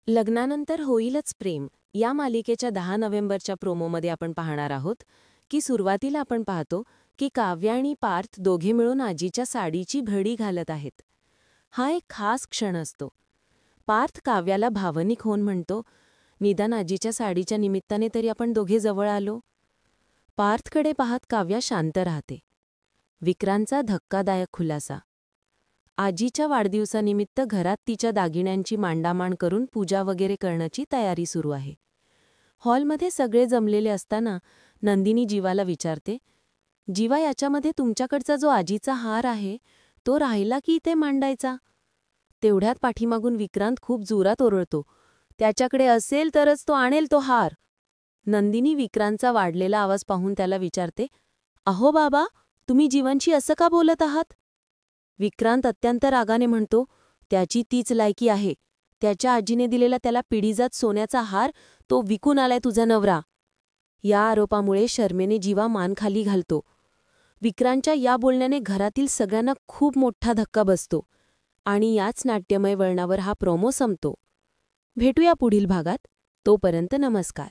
लग्नानंतर होईलच प्रेम या मालिकेच्या 10 नोव्हेंबरच्या प्रोमोमध्ये आपण पाहणार आहोत की सुरुवातीला आपण पाहतो की काव्या आणि पार्थ दोघे मिळून आजीच्या साडीची घडी घालत आहेत. हा एक खास क्षण असतो. पार्थ काव्याला भावनिक होऊन म्हणतो, निदान आजीच्या साडीच्या निमित्ताने तरी आपण दोघे जवळ आलो. पार्थकडे पाहत काव्या शांत राहते. विक्रांतचा धक्कादायक खुलासा. आजीच्या वाढदिवसानिमित्त घरात तिच्या दागिन्यांची मांडामांड करून पूजा वगैरे करण्याची तयारी सुरू आहे. हॉलमध्ये सगळे जमलेले असताना नंदिनी जीवाला विचारते, जीवा, याच्यामध्ये तुमच्याकडचा जो आजीचा हार आहे तो राहिला की इथे मांडायचा? तेवढ्यात पाठीमागून विक्रांत खूप जोरात ओरडतो, त्याच्याकडे असेल तरच तो आणेल तो हार. नंदिनी विक्रांतचा वाढलेला आवाज पाहून त्याला विचारते, अहो बाबा, तुम्ही जीवांशी असं का बोलत आहात? विक्रांत अत्यंत रागाने म्हणतो, त्याची तीच लायकी आहे. त्याच्या आजीने दिलेला त्याला पिढीजात सोन्याचा हार तो विकून आलाय तुझा नवरा. या आरोपामुळे शर्मेने जीवा मान खाली घालतो. विक्रांतच्या या बोलण्याने घरातील सगळ्यांना खूप मोठा धक्का बसतो आणि याच नाट्यमय वळणावर हा प्रोमो संपतो. भेटूया पुढील भागात. तोपर्यंत नमस्कार.